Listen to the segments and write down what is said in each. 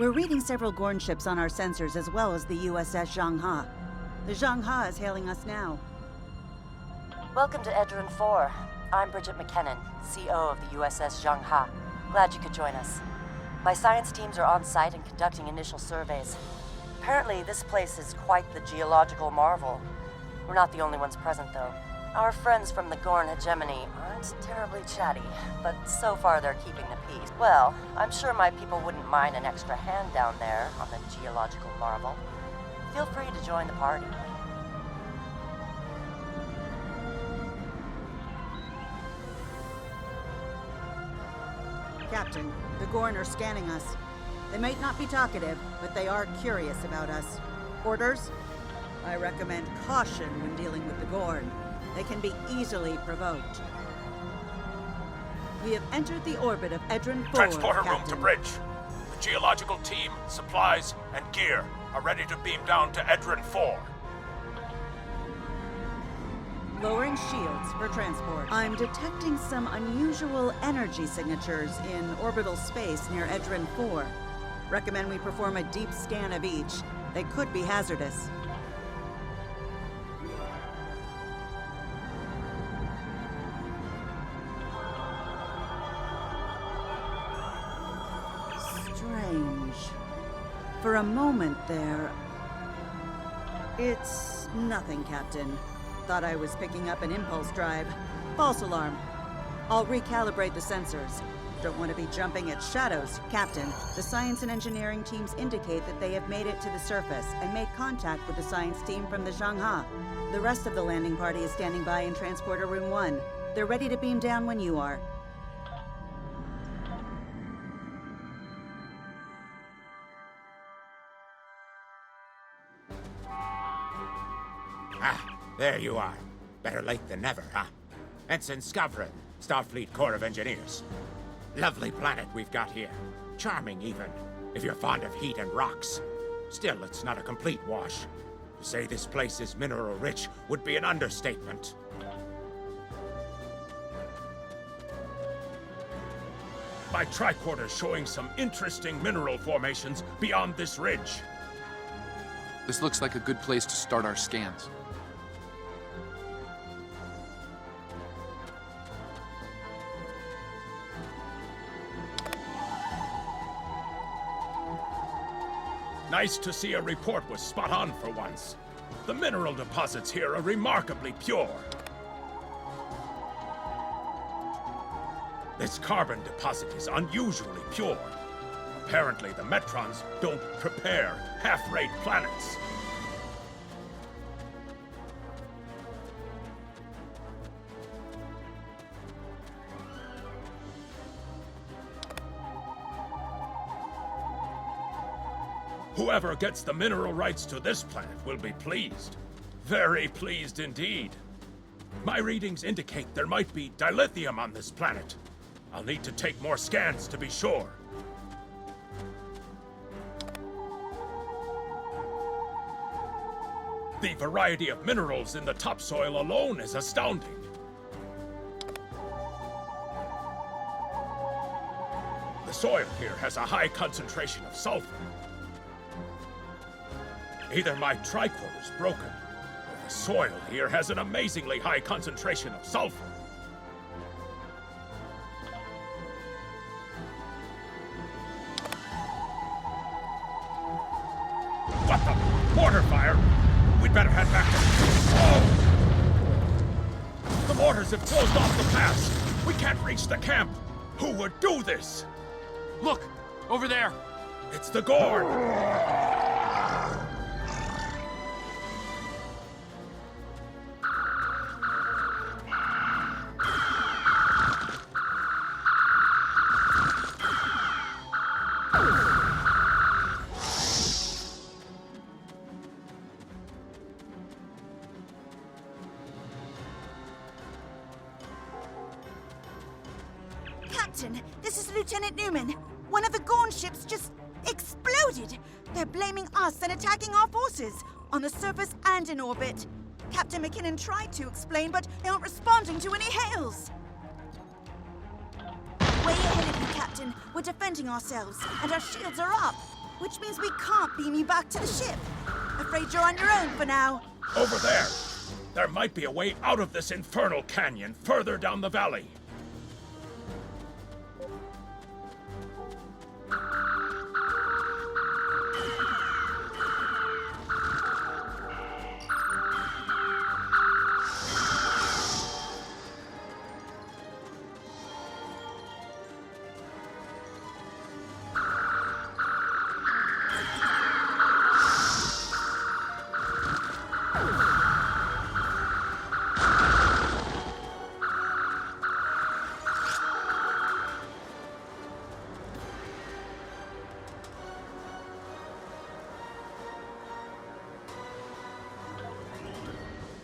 We're reading several Gorn ships on our sensors as well as the USS Zhangha. The Zhangha is hailing us now. Welcome to Edrin 4. I'm Bridget McKinnon, CO of the USS Zhangha. Glad you could join us. My science teams are on site and conducting initial surveys. Apparently, this place is quite the geological marvel. We're not the only ones present, though. Our friends from the Gorn hegemony aren't terribly chatty, but so far they're keeping the peace. Well, I'm sure my people wouldn't mind an extra hand down there on the geological marvel. Feel free to join the party. Captain, the Gorn are scanning us. They might not be talkative, but they are curious about us. Orders? I recommend caution when dealing with the Gorn. They can be easily provoked. We have entered the orbit of Edrin 4, Transporter Captain. room to bridge. The geological team, supplies, and gear are ready to beam down to Edrin 4. Lowering shields for transport. I'm detecting some unusual energy signatures in orbital space near Edrin 4. Recommend we perform a deep scan of each. They could be hazardous. Strange. For a moment there... It's nothing, Captain. Thought I was picking up an impulse drive. False alarm. I'll recalibrate the sensors. Don't want to be jumping at shadows, Captain. The science and engineering teams indicate that they have made it to the surface and made contact with the science team from the Zhangha. The rest of the landing party is standing by in Transporter Room 1. They're ready to beam down when you are. There you are. Better late than never, huh? Ensign Skavrin, Starfleet Corps of Engineers. Lovely planet we've got here. Charming, even, if you're fond of heat and rocks. Still, it's not a complete wash. To say this place is mineral-rich would be an understatement. My tricorder's showing some interesting mineral formations beyond this ridge. This looks like a good place to start our scans. Nice to see a report was spot on for once. The mineral deposits here are remarkably pure. This carbon deposit is unusually pure. Apparently, the Metrons don't prepare half-rate planets. Whoever gets the mineral rights to this planet will be pleased. Very pleased indeed. My readings indicate there might be dilithium on this planet. I'll need to take more scans to be sure. The variety of minerals in the topsoil alone is astounding. The soil here has a high concentration of sulfur. Either my tricorder's broken, or the soil here has an amazingly high concentration of sulfur. What the? Mortar fire? We'd better head back to... Oh! The mortars have closed off the pass! We can't reach the camp! Who would do this? Look! Over there! It's the Gorn! Captain, this is Lieutenant Newman. One of the Gorn ships just exploded. They're blaming us and attacking our forces, on the surface and in orbit. Captain McKinnon tried to explain, but they aren't responding to any hails. Way ahead of you, Captain. We're defending ourselves, and our shields are up. Which means we can't beam you back to the ship. Afraid you're on your own for now. Over there! There might be a way out of this infernal canyon further down the valley.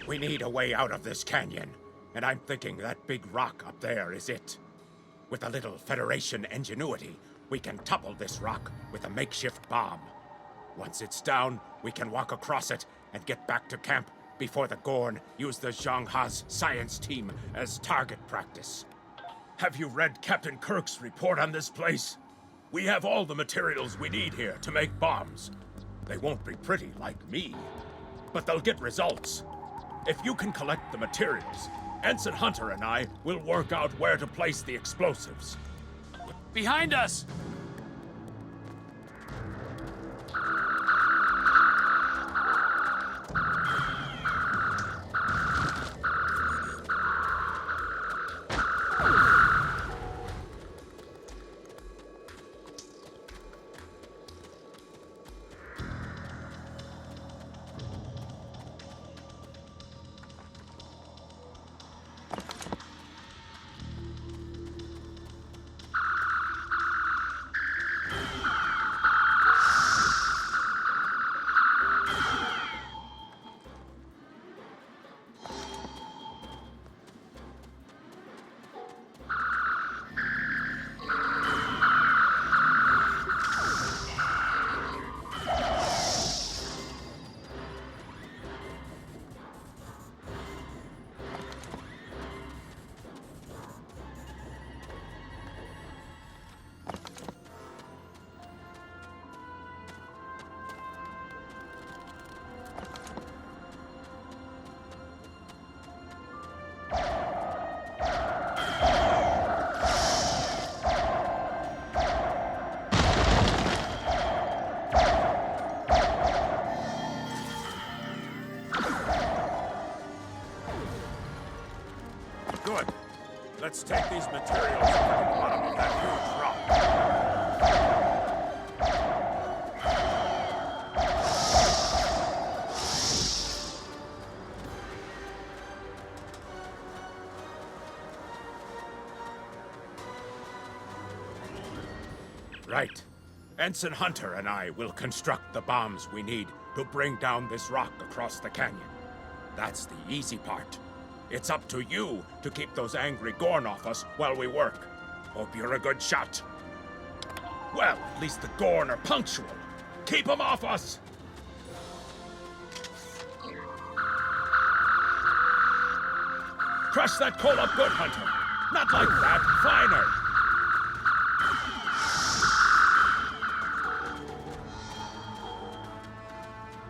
We need a way out of this canyon, and I'm thinking that big rock up there is it. With a little Federation ingenuity, we can topple this rock with a makeshift bomb. Once it's down, we can walk across it and get back to camp before the Gorn use the Zhang Ha's science team as target practice. Have you read Captain Kirk's report on this place? We have all the materials we need here to make bombs. They won't be pretty like me, but they'll get results. If you can collect the materials, Ensign Hunter and I will work out where to place the explosives. Behind us! Good. Let's take these materials over to the bottom of that huge rock. Right. Ensign Hunter and I will construct the bombs we need to bring down this rock across the canyon. That's the easy part. It's up to you to keep those angry Gorn off us while we work. Hope you're a good shot. Well, at least the Gorn are punctual. Keep them off us! Crush that coal up good, Hunter. Not like that, finer.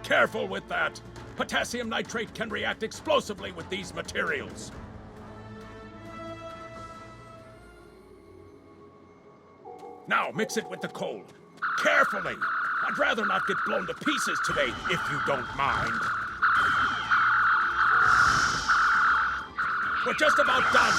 Careful with that. Potassium nitrate can react explosively with these materials. Now mix it with the coal. Carefully. I'd rather not get blown to pieces today, if you don't mind. We're just about done.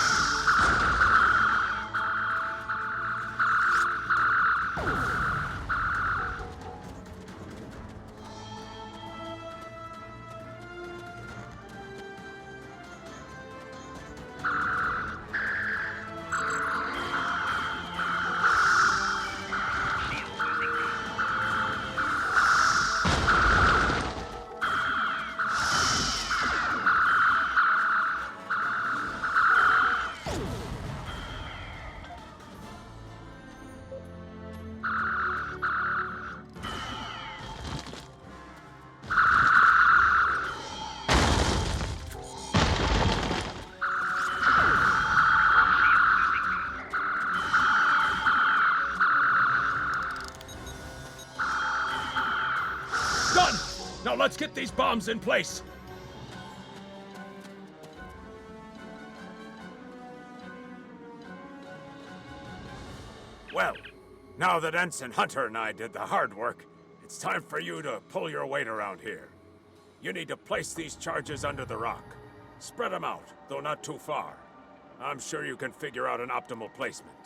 Let's get these bombs in place! Well, now that Ensign Hunter and I did the hard work, it's time for you to pull your weight around here. You need to place these charges under the rock. Spread them out, though not too far. I'm sure you can figure out an optimal placement.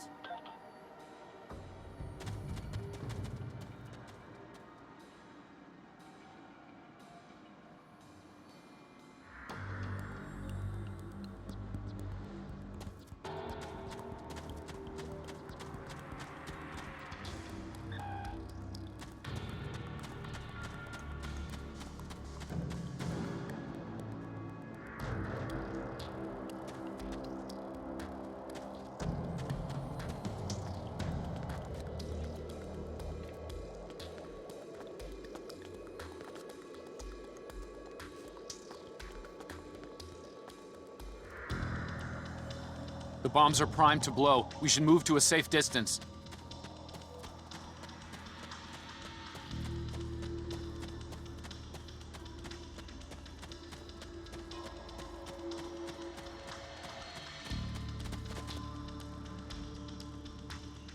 The bombs are primed to blow. We should move to a safe distance.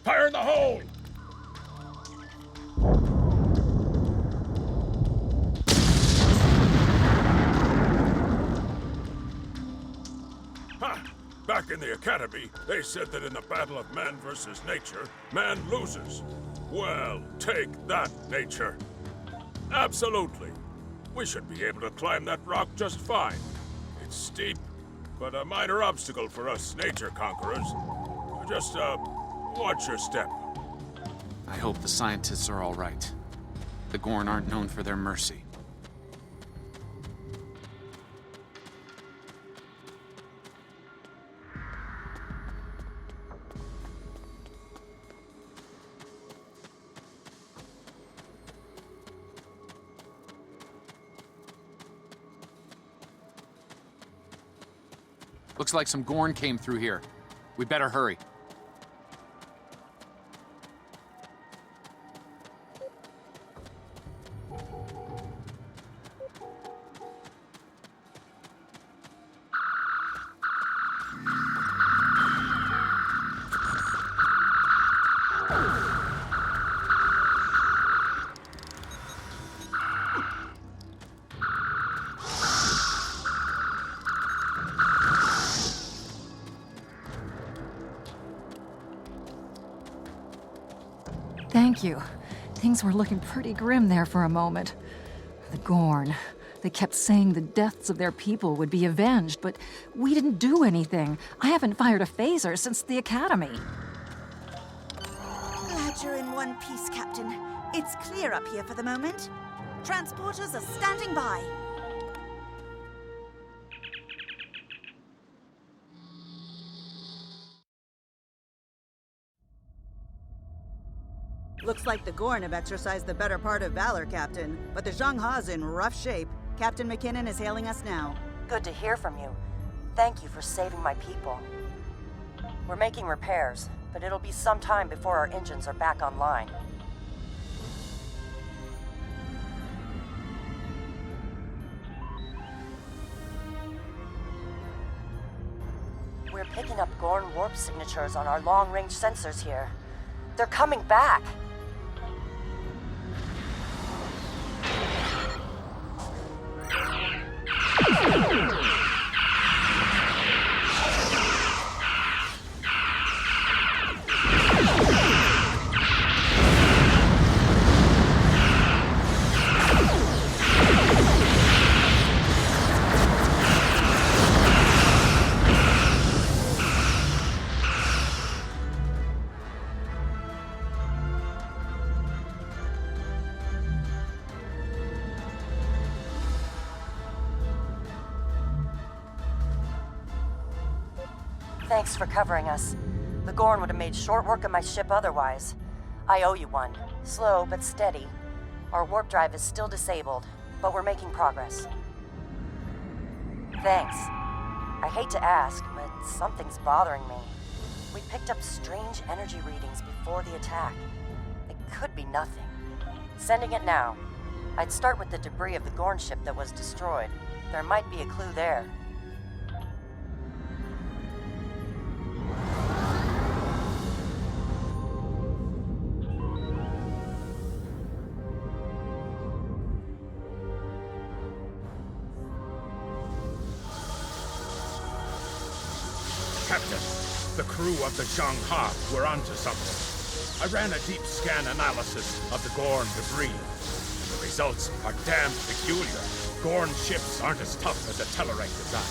Fire in the hole! Ha! Back in the Academy, they said that in the battle of man versus nature, man loses. Well, take that, nature. Absolutely. We should be able to climb that rock just fine. It's steep, but a minor obstacle for us nature conquerors. Just, watch your step. I hope the scientists are all right. The Gorn aren't known for their mercy. Looks like some Gorn came through here. We better hurry. Thank you. Things were looking pretty grim there for a moment. The Gorn. They kept saying the deaths of their people would be avenged, but we didn't do anything. I haven't fired a phaser since the Academy. Glad you're in one piece, Captain. It's clear up here for the moment. Transporters are standing by. Looks like the Gorn have exercised the better part of valor, Captain. But the Zhangha's in rough shape. Captain McKinnon is hailing us now. Good to hear from you. Thank you for saving my people. We're making repairs, but it'll be some time before our engines are back online. We're picking up Gorn warp signatures on our long-range sensors here. They're coming back! Thanks for covering us. The Gorn would have made short work of my ship otherwise. I owe you one. Slow, but steady. Our warp drive is still disabled, but we're making progress. Thanks. I hate to ask, but something's bothering me. We picked up strange energy readings before the attack. It could be nothing. Sending it now. I'd start with the debris of the Gorn ship that was destroyed. There might be a clue there. Captain, the crew of the Zhang Ha were onto something. I ran a deep scan analysis of the Gorn debris. The results are damn peculiar. Gorn ships aren't as tough as a Tellarite design.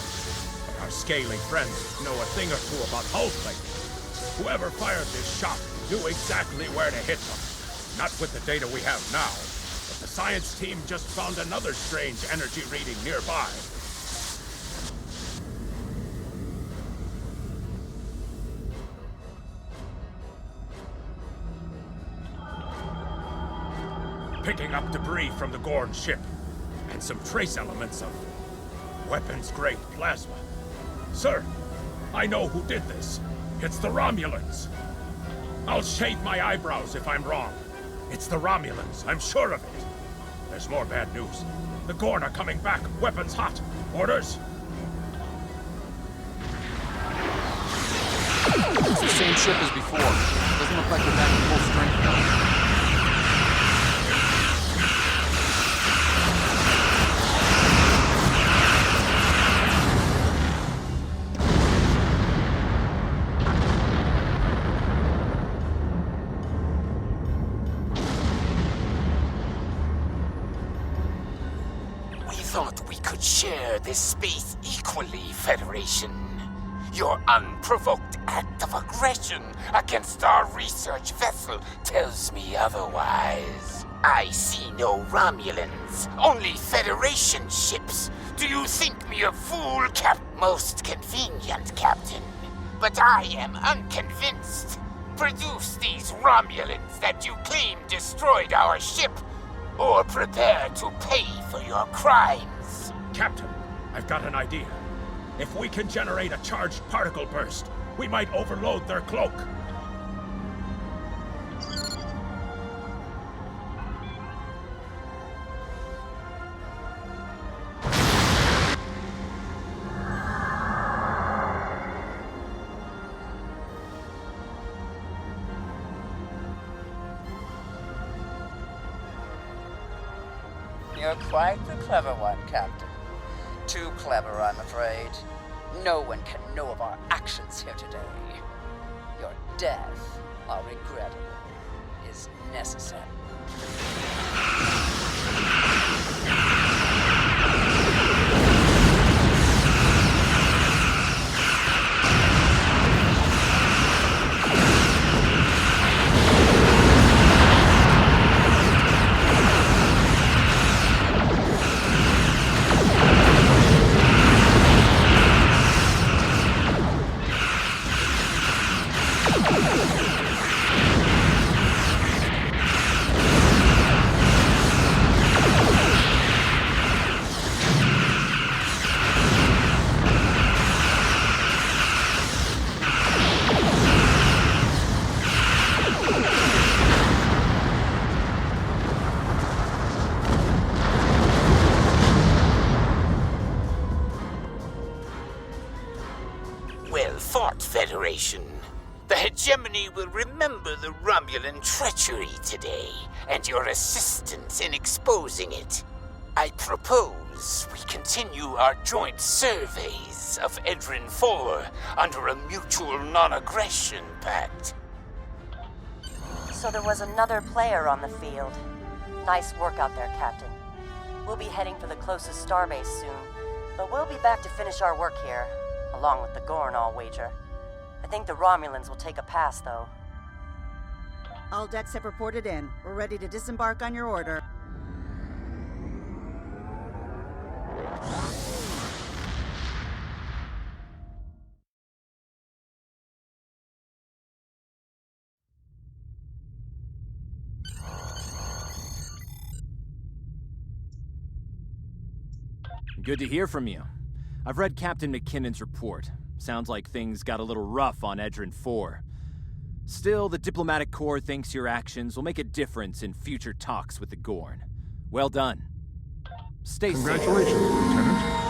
But our scaly friends know a thing or two about hull plating. Whoever fired this shot knew exactly where to hit them. Not with the data we have now, but the science team just found another strange energy reading nearby. Picking up debris from the Gorn ship, and some trace elements of weapons-grade plasma. Sir, I know who did this. It's the Romulans. I'll shave my eyebrows if I'm wrong. It's the Romulans, I'm sure of it. There's more bad news. The Gorn are coming back, weapons hot. Orders? It's the same ship as before. Doesn't look like they're back at full strength though. Thought we could share this space equally, Federation. Your unprovoked act of aggression against our research vessel tells me otherwise. I see no Romulans, only Federation ships. Do you think me a fool, Most convenient, Captain. But I am unconvinced. Produce these Romulans that you claim destroyed our ship, or prepare to pay for your crimes. Captain, I've got an idea. If we can generate a charged particle burst, we might overload their cloak. You're quite the clever one, Captain. Too clever, I'm afraid. No one can know of our actions here today. Your death, while regrettable, is necessary. Well fought, Federation. The hegemony will remember the Romulan treachery today, and your assistance in exposing it. I propose we continue our joint surveys of Edrin 4 under a mutual non-aggression pact. So there was another player on the field. Nice work out there, Captain. We'll be heading for the closest starbase soon, but we'll be back to finish our work here, along with the Gorn, I'll wager. I think the Romulans will take a pass, though. All decks have reported in. We're ready to disembark on your order. Good to hear from you. I've read Captain McKinnon's report. Sounds like things got a little rough on Edrin 4. Still, the diplomatic corps thinks your actions will make a difference in future talks with the Gorn. Well done. Stay safe. Congratulations, Lieutenant.